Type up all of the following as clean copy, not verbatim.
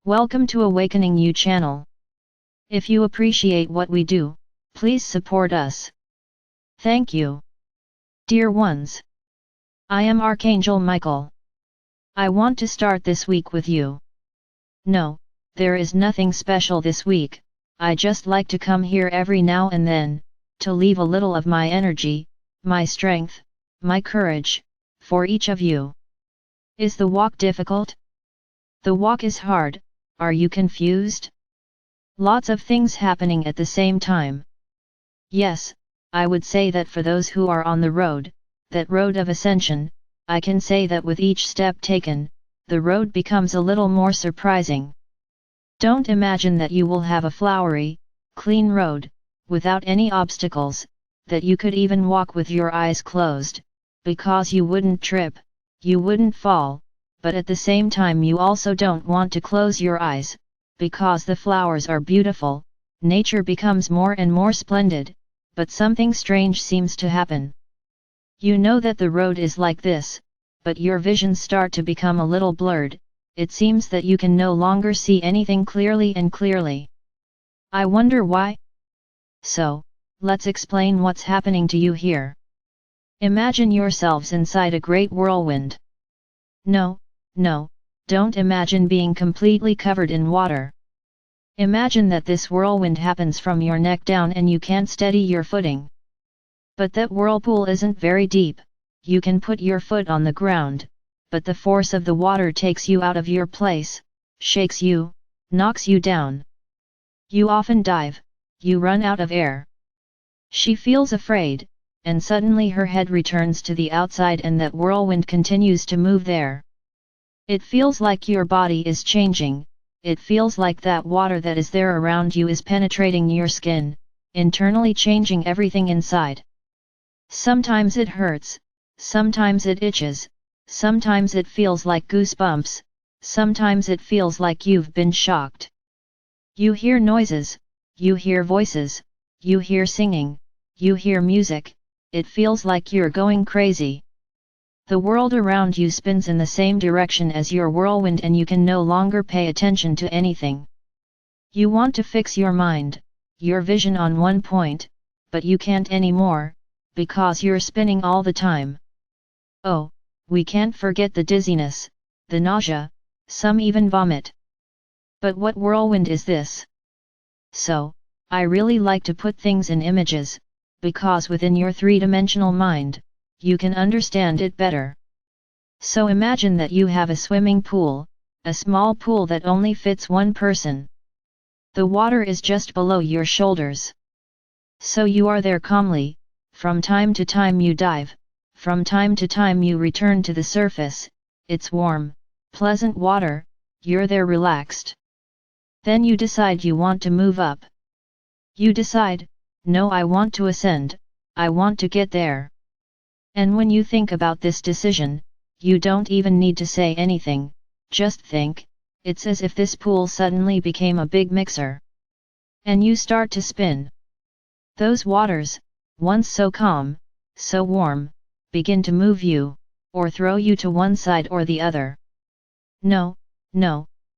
Welcome to AwakeningYOU channel. If you appreciate what we do, please support us. Thank you. Dear ones, I am Archangel Michael. I want to start this week with you. No, there is nothing special this week. I just like to come here every now and then, to leave a little of my energy, my strength, my courage, for each of you. Is the walk difficult? The walk is hard. Are you confused? Lots of things happening at the same time. Yes, I would say that for those who are on the road, that road of ascension, I can say that with each step taken, the road becomes a little more surprising. Don't imagine that you will have a flowery, clean road, without any obstacles, that you could even walk with your eyes closed, because you wouldn't trip, you wouldn't fall, but at the same time you also don't want to close your eyes, because the flowers are beautiful, nature becomes more and more splendid, but something strange seems to happen. You know that the road is like this, but your visions start to become a little blurred, it seems that you can no longer see anything clearly and clearly. I wonder why? So, let's explain what's happening to you here. Imagine yourselves inside a great whirlwind. No, don't imagine being completely covered in water. Imagine that this whirlwind happens from your neck down and you can't steady your footing. But that whirlpool isn't very deep, you can put your foot on the ground, but the force of the water takes you out of your place, shakes you, knocks you down. You often dive, you run out of air. She feels afraid, and suddenly her head returns to the outside and that whirlwind continues to move there. It feels like your body is changing, it feels like that water that is there around you is penetrating your skin, internally changing everything inside. Sometimes it hurts, sometimes it itches, sometimes it feels like goosebumps, sometimes it feels like you've been shocked. You hear noises, you hear voices, you hear singing, you hear music, it feels like you're going crazy. The world around you spins in the same direction as your whirlwind and you can no longer pay attention to anything. You want to fix your mind, your vision on one point, but you can't anymore, because you're spinning all the time. Oh, we can't forget the dizziness, the nausea, some even vomit. But what whirlwind is this? So, I really like to put things in images, because within your three-dimensional mind, you can understand it better. So imagine that you have a swimming pool, a small pool that only fits one person. The water is just below your shoulders. So you are there calmly, from time to time you dive, from time to time you return to the surface, it's warm, pleasant water, you're there relaxed. Then you decide you want to move up. You decide, no, I want to ascend, I want to get there. And when you think about this decision, you don't even need to say anything, just think, it's as if this pool suddenly became a big mixer. And you start to spin. Those waters, once so calm, so warm, begin to move you, or throw you to one side or the other. No,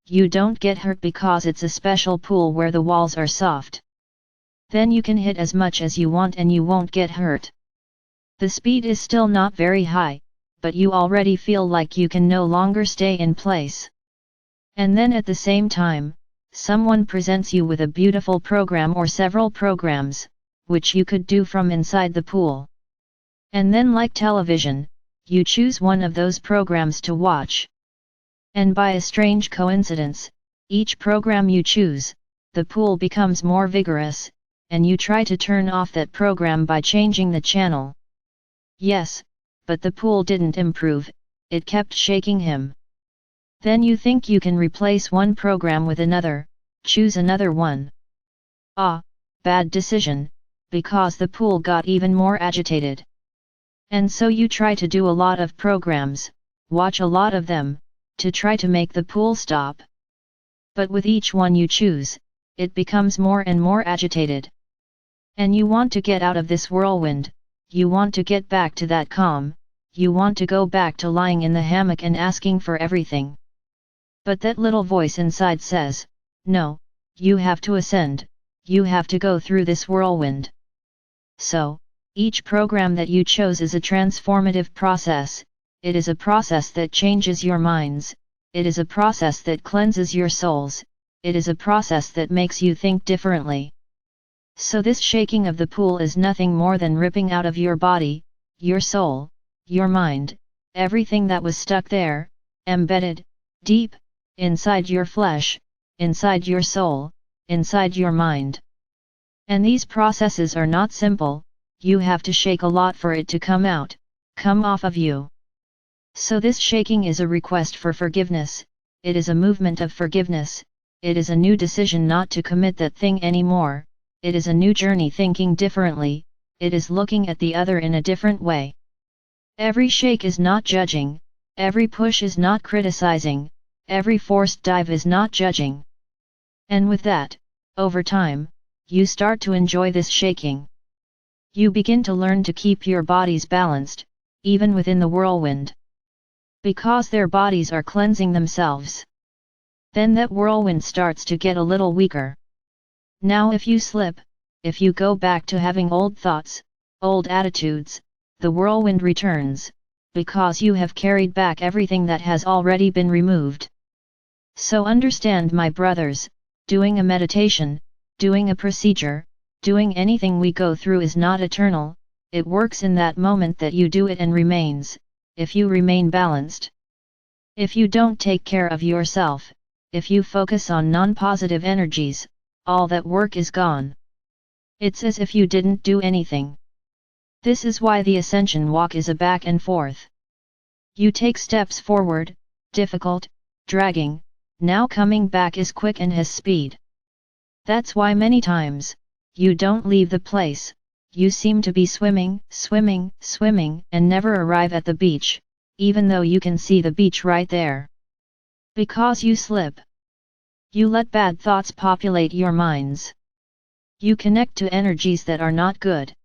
you don't get hurt because it's a special pool where the walls are soft. Then you can hit as much as you want and you won't get hurt. The speed is still not very high, but you already feel like you can no longer stay in place. And then at the same time, someone presents you with a beautiful program or several programs, which you could do from inside the pool. And then like television, you choose one of those programs to watch. And by a strange coincidence, each program you choose, the pool becomes more vigorous, and you try to turn off that program by changing the channel. Yes, but the pool didn't improve, it kept shaking him. Then you think you can replace one program with another, choose another one. Ah, bad decision, because the pool got even more agitated. And so you try to do a lot of programs, watch a lot of them, to try to make the pool stop. But with each one you choose, it becomes more and more agitated. And you want to get out of this whirlwind, you want to get back to that calm, you want to go back to lying in the hammock and asking for everything. But that little voice inside says, no, you have to ascend, you have to go through this whirlwind. So, each program that you chose is a transformative process, it is a process that changes your minds, it is a process that cleanses your souls, it is a process that makes you think differently. So this shaking of the pool is nothing more than ripping out of your body, your soul, your mind, everything that was stuck there, embedded, deep, inside your flesh, inside your soul, inside your mind. And these processes are not simple, you have to shake a lot for it to come out, come off of you. So this shaking is a request for forgiveness, it is a movement of forgiveness, it is a new decision not to commit that thing anymore, it is a new journey thinking differently, it is looking at the other in a different way. Every shake is not judging, every push is not criticizing, every forced dive is not judging. And with that, over time, you start to enjoy this shaking. You begin to learn to keep your bodies balanced, even within the whirlwind. Because their bodies are cleansing themselves. Then that whirlwind starts to get a little weaker. Now if you slip, if you go back to having old thoughts, old attitudes, the whirlwind returns, because you have carried back everything that has already been removed. So understand, my brothers, doing a meditation, doing a procedure, doing anything we go through is not eternal, it works in that moment that you do it and remains, if you remain balanced. If you don't take care of yourself, if you focus on non-positive energies, all that work is gone. It's as if you didn't do anything. This is why the Ascension walk is a back and forth. You take steps forward, difficult, dragging, now coming back is quick and has speed. That's why many times, you don't leave the place, you seem to be swimming, swimming, swimming and never arrive at the beach, even though you can see the beach right there. Because you slip. You let bad thoughts populate your minds. You connect to energies that are not good.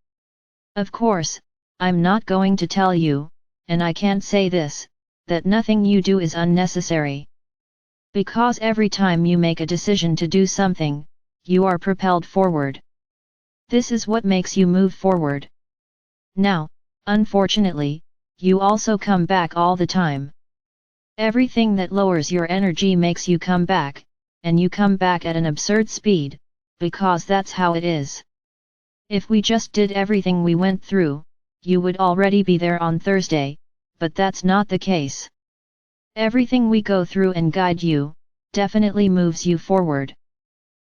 Of course, I'm not going to tell you, and I can't say this, that nothing you do is unnecessary. Because every time you make a decision to do something, you are propelled forward. This is what makes you move forward. Now, unfortunately, you also come back all the time. Everything that lowers your energy makes you come back, and you come back at an absurd speed, because that's how it is. If we just did everything we went through, you would already be there on Thursday, but that's not the case. Everything we go through and guide you, definitely moves you forward.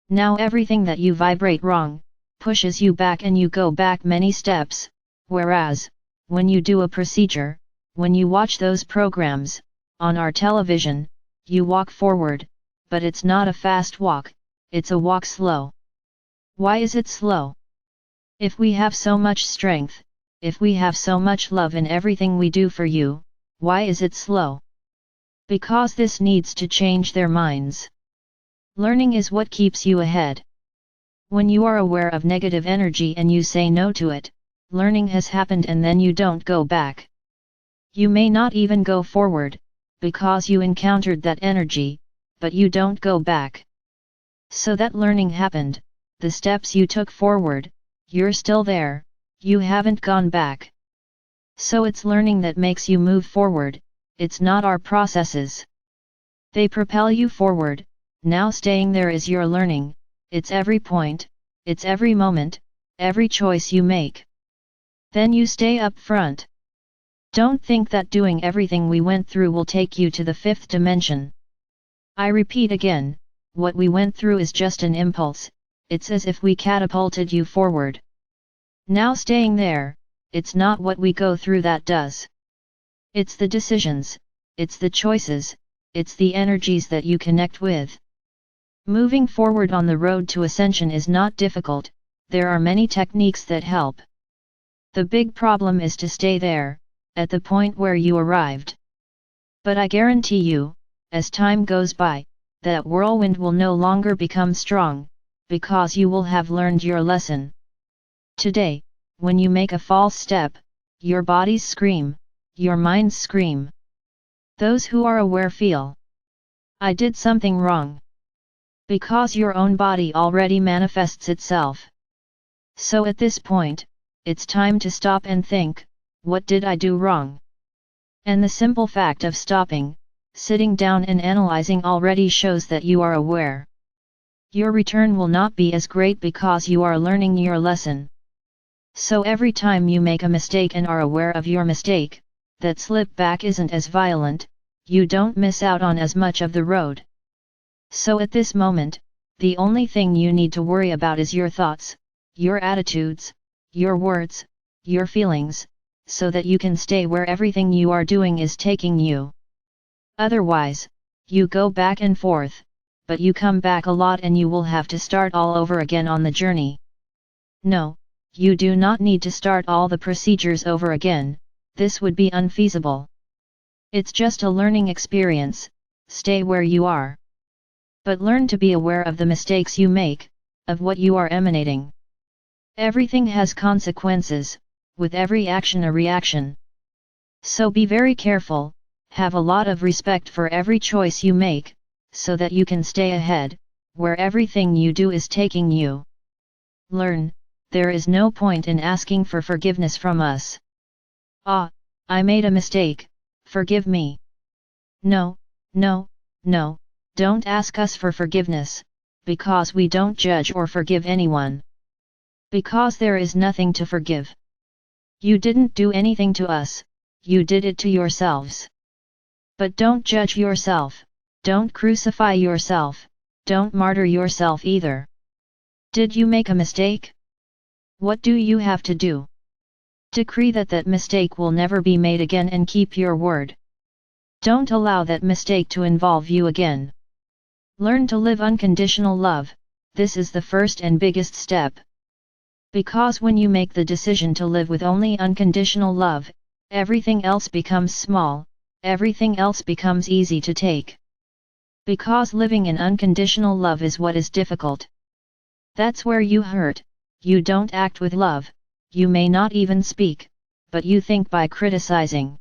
Now everything that you vibrate wrong, pushes you back and you go back many steps, whereas, when you do a procedure, when you watch those programs, on our television, you walk forward, but it's not a fast walk, it's a walk slow. Why is it slow? If we have so much strength, if we have so much love in everything we do for you, why is it slow? Because this needs to change their minds. Learning is what keeps you ahead. When you are aware of negative energy and you say no to it, learning has happened and then you don't go back. You may not even go forward, because you encountered that energy, but you don't go back. So that learning happened, the steps you took forward, you're still there, you haven't gone back. So it's learning that makes you move forward, it's not our processes. They propel you forward, now staying there is your learning, it's every point, it's every moment, every choice you make. Then you stay up front. Don't think that doing everything we went through will take you to the fifth dimension. I repeat again, what we went through is just an impulse, it's as if we catapulted you forward. Now staying there, it's not what we go through that does. It's the decisions, it's the choices, it's the energies that you connect with. Moving forward on the road to ascension is not difficult, there are many techniques that help. The big problem is to stay there, at the point where you arrived. But I guarantee you, as time goes by, that whirlwind will no longer become strong, because you will have learned your lesson. Today, when you make a false step, your bodies scream, your minds scream. Those who are aware feel. I did something wrong. Because your own body already manifests itself. So at this point, it's time to stop and think, what did I do wrong? And the simple fact of stopping, sitting down and analyzing already shows that you are aware. Your return will not be as great because you are learning your lesson. So every time you make a mistake and are aware of your mistake, that slip back isn't as violent, you don't miss out on as much of the road. So at this moment, the only thing you need to worry about is your thoughts, your attitudes, your words, your feelings, so that you can stay where everything you are doing is taking you. Otherwise, you go back and forth, but you come back a lot and you will have to start all over again on the journey. No, you do not need to start all the procedures over again, this would be unfeasible. It's just a learning experience, stay where you are. But learn to be aware of the mistakes you make, of what you are emanating. Everything has consequences, with every action a reaction. So be very careful, have a lot of respect for every choice you make, so that you can stay ahead, where everything you do is taking you. Learn, there is no point in asking for forgiveness from us. Ah, I made a mistake, forgive me. No, no, no, don't ask us for forgiveness, because we don't judge or forgive anyone. Because there is nothing to forgive. You didn't do anything to us, you did it to yourselves. But don't judge yourself, don't crucify yourself, don't martyr yourself either. Did you make a mistake? What do you have to do? Decree that that mistake will never be made again and keep your word. Don't allow that mistake to involve you again. Learn to live unconditional love, this is the first and biggest step. Because when you make the decision to live with only unconditional love, everything else becomes small, everything else becomes easy to take. Because living in unconditional love is what is difficult. That's where you hurt, you don't act with love, you may not even speak, but you think by criticizing.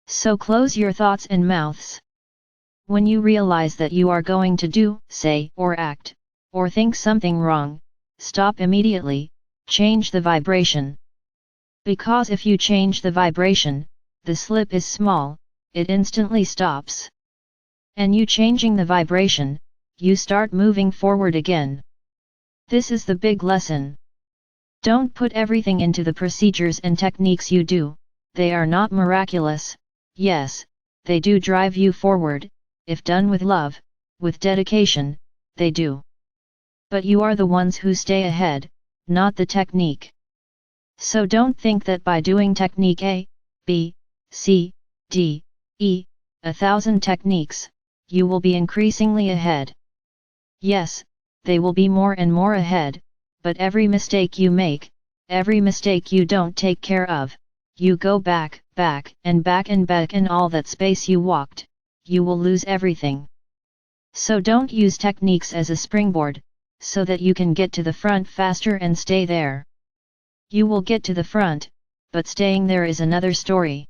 So close your thoughts and mouths. When you realize that you are going to do, say, or act, or think something wrong, stop immediately, change the vibration. Because if you change the vibration, the slip is small, it instantly stops. And you changing the vibration, you start moving forward again. This is the big lesson. Don't put everything into the procedures and techniques you do, they are not miraculous, yes, they do drive you forward, if done with love, with dedication, they do. But you are the ones who stay ahead, not the technique. So don't think that by doing technique A, B, C, D, E, 1,000 techniques, you will be increasingly ahead. Yes, they will be more and more ahead, but every mistake you make, every mistake you don't take care of, you go back, and back and all that space you walked, you will lose everything. So don't use techniques as a springboard, so that you can get to the front faster and stay there. You will get to the front, but staying there is another story.